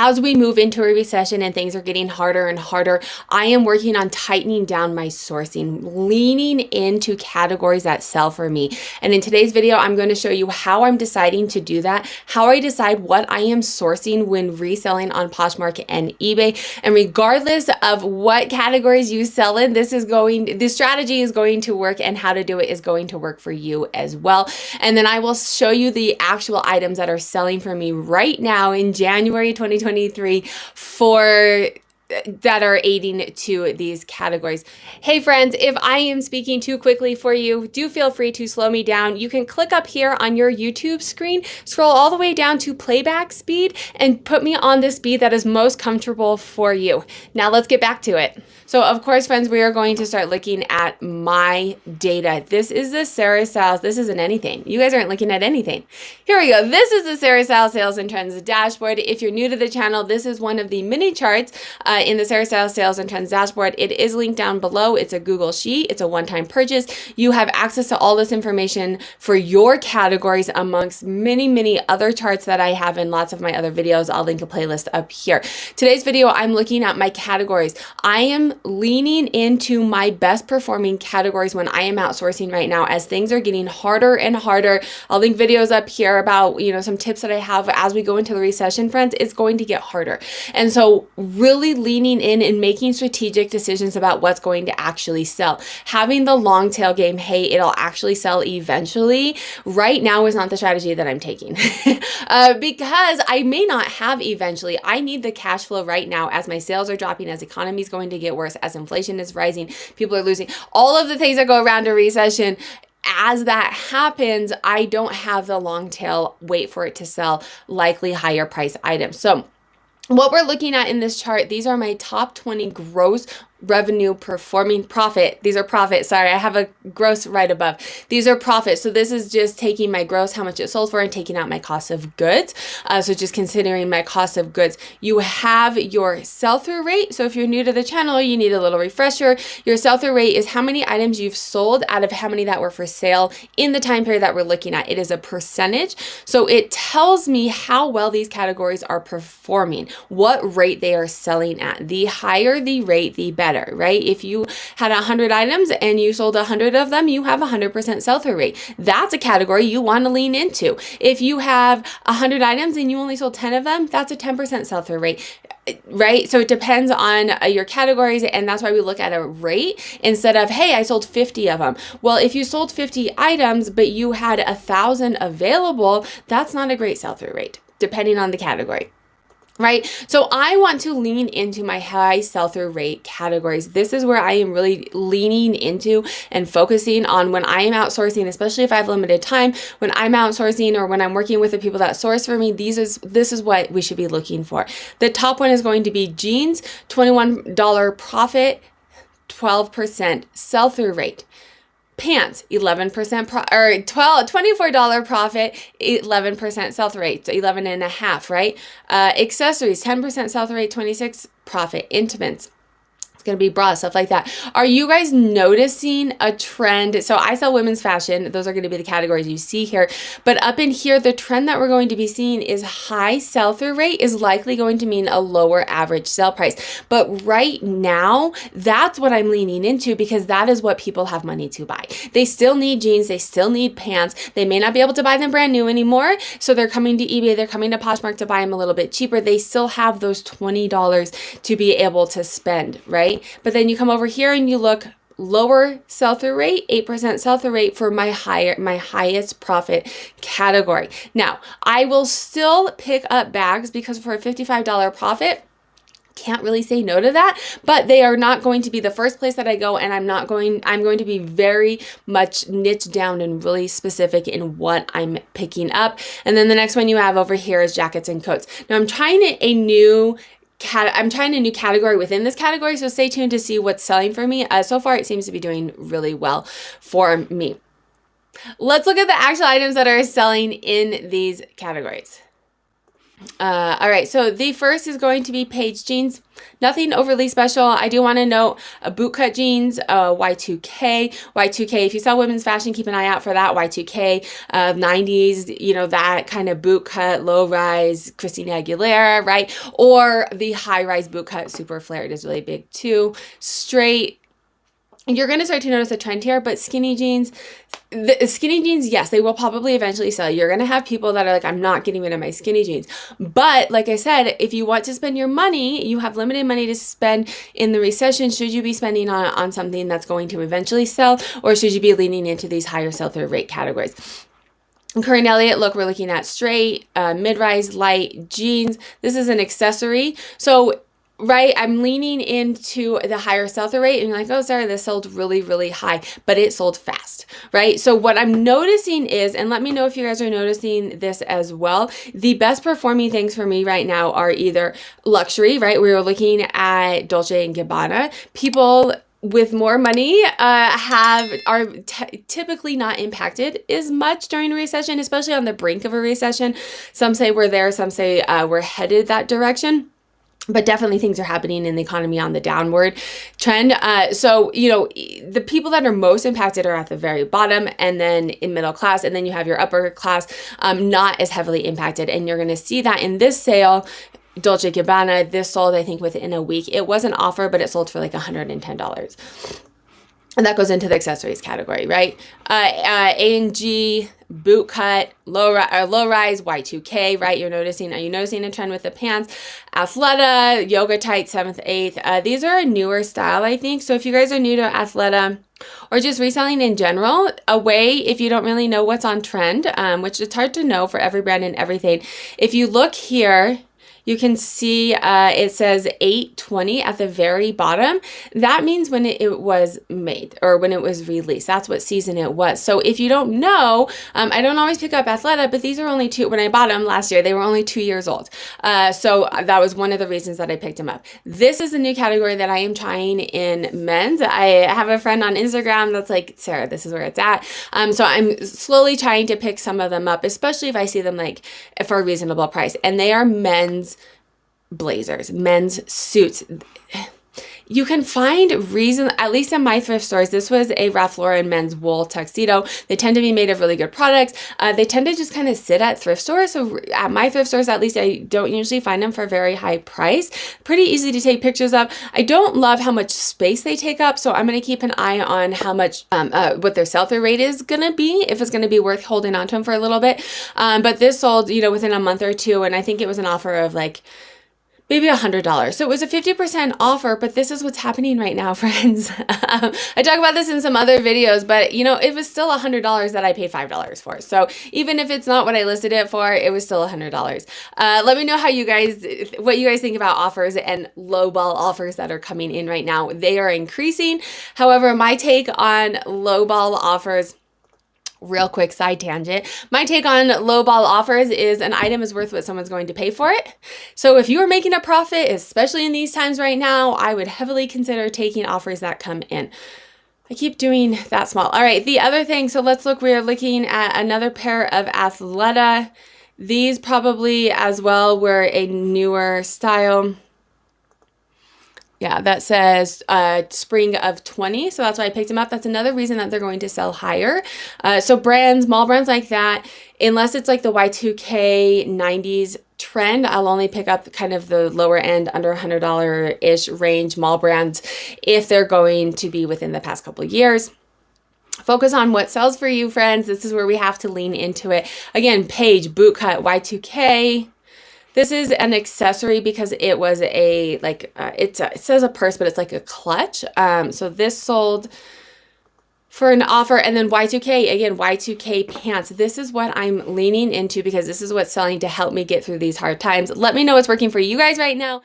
as we move into a recession and things are getting harder and harder, I am working on tightening down my sourcing, leaning into categories that sell for me. And in today's video, I'm going to show you how I'm deciding to do that, how I decide what I am sourcing when reselling on Poshmark and eBay. And regardless of what categories you sell in, this strategy is going to work, and how to do it is going to work for you as well. And then I will show you the actual items that are selling for me right now in January 2023 that are aiding to these categories. Hey friends, if I am speaking too quickly for you, do feel free to slow me down. You can click up here on your YouTube screen, scroll all the way down to playback speed, and put me on the speed that is most comfortable for you. Now let's get back to it. So of course, friends, we are going to start looking at my data. This is the Sarah Styles. This isn't anything. You guys aren't looking at anything. Here we go. This is the Sarah Styles Sales and Trends dashboard. If you're new to the channel, this is one of the mini charts in the Sarah Styles Sales and Trends dashboard. It is linked down below. It's a Google Sheet. It's a one-time purchase. You have access to all this information for your categories amongst many, many other charts that I have in lots of my other videos. I'll link a playlist up here. Today's video, I'm looking at my categories. I am leaning into my best performing categories when I am outsourcing right now, as things are getting harder and harder. I'll link videos up here about, some tips that I have as we go into the recession, friends. It's going to get harder. And so really leaning in and making strategic decisions about what's going to actually sell. Having the long tail game, hey, it'll actually sell eventually, right now is not the strategy that I'm taking. Because I may not have eventually. I need the cash flow right now, as my sales are dropping, as economy is going to get worse, as inflation is rising, people are losing, all of the things that go around a recession. As that happens, I don't have the long tail wait for it to sell, likely higher price items. So what we're looking at in this chart, these are my top 20 gross revenue performing profit. These are profit. Sorry, I have a gross right above. These are profits. So this is just taking my gross, how much it sold for, and taking out my cost of goods. So just considering my cost of goods. You have your sell-through rate. So if you're new to the channel, you need a little refresher. Your sell-through rate is how many items you've sold out of how many that were for sale in the time period that we're looking at. It is a percentage. So it tells me how well these categories are performing, what rate they are selling at. The higher the rate, the better. Right? If you had 100 items and you sold 100 of them, you have 100% sell-through rate. That's a category you want to lean into. If you have 100 items and you only sold 10 of them, that's a 10% sell-through rate. Right? So it depends on your categories, and that's why we look at a rate instead of, hey, I sold 50 of them. Well, if you sold 50 items, but you had 1,000 available, that's not a great sell-through rate, depending on the category. Right? So I want to lean into my high sell-through rate categories. This is where I am really leaning into and focusing on when I am outsourcing, especially if I have limited time, when I'm outsourcing or when I'm working with the people that source for me, this is what we should be looking for. The top one is going to be jeans, $21 profit, 12% sell-through rate. Pants, 11% $24 profit, 11% sell-through rate, so 11.5, right? Accessories, 10% sell-through rate, 26 profit. Intimates, it's going to be bras, stuff like that. Are you guys noticing a trend? So I sell women's fashion. Those are going to be the categories you see here. But up in here, the trend that we're going to be seeing is high sell-through rate is likely going to mean a lower average sale price. But right now, that's what I'm leaning into, because that is what people have money to buy. They still need jeans. They still need pants. They may not be able to buy them brand new anymore. So they're coming to eBay. They're coming to Poshmark to buy them a little bit cheaper. They still have those $20 to be able to spend, right? But then you come over here and you look, lower sell-through rate, 8% sell-through rate for my highest profit category. Now, I will still pick up bags, because for a $55 profit, can't really say no to that, but they are not going to be the first place that I go, and I'm going to be very much niche down and really specific in what I'm picking up. And then the next one you have over here is jackets and coats. Now I'm trying a new category within this category, so stay tuned to see what's selling for me. So far, it seems to be doing really well for me. Let's look at the actual items that are selling in these categories. All right, so the first is going to be Paige jeans. Nothing overly special. I do want to note bootcut jeans, Y2K. Y2K, if you sell women's fashion, keep an eye out for that. Y2K, 90s, you know, that kind of bootcut, low rise, Christina Aguilera, right? Or the high rise bootcut, super flared is really big too. Straight. You're going to start to notice a trend here, but skinny jeans, yes, they will probably eventually sell. You're going to have people that are like, I'm not getting rid of my skinny jeans. But like I said, if you want to spend your money, you have limited money to spend in the recession. Should you be spending on something that's going to eventually sell, or should you be leaning into these higher sell-through rate categories? In Curry and Elliott, look, we're looking at straight, mid-rise, light jeans. This is an accessory. So right, I'm leaning into the higher sell-through rate, and you're like, oh, Sarah, this sold really, really high, but it sold fast, right? So what I'm noticing is, and let me know if you guys are noticing this as well, the best performing things for me right now are either luxury, right? We were looking at Dolce & Gabbana. People with more money are typically not impacted as much during a recession, especially on the brink of a recession. Some say we're there, some say we're headed that direction. But definitely things are happening in the economy on the downward trend. So, you know, the people that are most impacted are at the very bottom, and then in middle class, and then you have your upper class not as heavily impacted. And you're going to see that in this sale. Dolce & Gabbana, this sold, I think, within a week. It was an offer, but it sold for like $110. And that goes into the accessories category, right? A&G, boot cut, low rise, Y2K, right? Are you noticing a trend with the pants? Athleta, yoga tight, 7th, 8th. These are a newer style, I think. So if you guys are new to Athleta or just reselling in general, if you don't really know what's on trend, which it's hard to know for every brand and everything. If you look here, you can see it says 8/20 at the very bottom. That means when it was made or when it was released. That's what season it was. So if you don't know, I don't always pick up Athleta, but these are only when I bought them last year, they were only 2 years old. So that was one of the reasons that I picked them up. This is a new category that I am trying in men's. I have a friend on Instagram that's like, Sarah, this is where it's at. So I'm slowly trying to pick some of them up, especially if I see them like for a reasonable price. And they are men's blazers, men's suits. You can find at least in my thrift stores, this was a Ralph Lauren men's wool tuxedo. They tend to be made of really good products. They tend to just kind of sit at thrift stores. So at my thrift stores, at least, I don't usually find them for a very high price. Pretty easy to take pictures of. I don't love how much space they take up. So I'm going to keep an eye on how much, what their sell-through rate is going to be, if it's going to be worth holding on to them for a little bit. But this sold, within a month or two. And I think it was an offer of like, maybe $100. So it was a 50% offer, but this is what's happening right now, friends. I talk about this in some other videos, but it was still $100 that I paid $5 for. So even if it's not what I listed it for, it was still $100. Let me know what you guys think about offers and lowball offers that are coming in right now. They are increasing. However, my take on lowball offers, real quick side tangent. My take on lowball offers is an item is worth what someone's going to pay for it. So if you are making a profit, especially in these times right now, I would heavily consider taking offers that come in. I keep doing that small. All right, the other thing, so let's look, we're looking at another pair of Athleta. These probably as well were a newer style. Yeah, that says spring of 20. So that's why I picked them up. That's another reason that they're going to sell higher. So small brands like that, unless it's like the Y2K 90s trend, I'll only pick up kind of the lower end, under $100-ish range mall brands if they're going to be within the past couple of years. Focus on what sells for you, friends. This is where we have to lean into it. Again, Paige, bootcut, Y2K. This is an accessory because it was it says a purse, but it's like a clutch. So this sold for an offer. And then Y2K, again, Y2K pants. This is what I'm leaning into because this is what's selling to help me get through these hard times. Let me know what's working for you guys right now.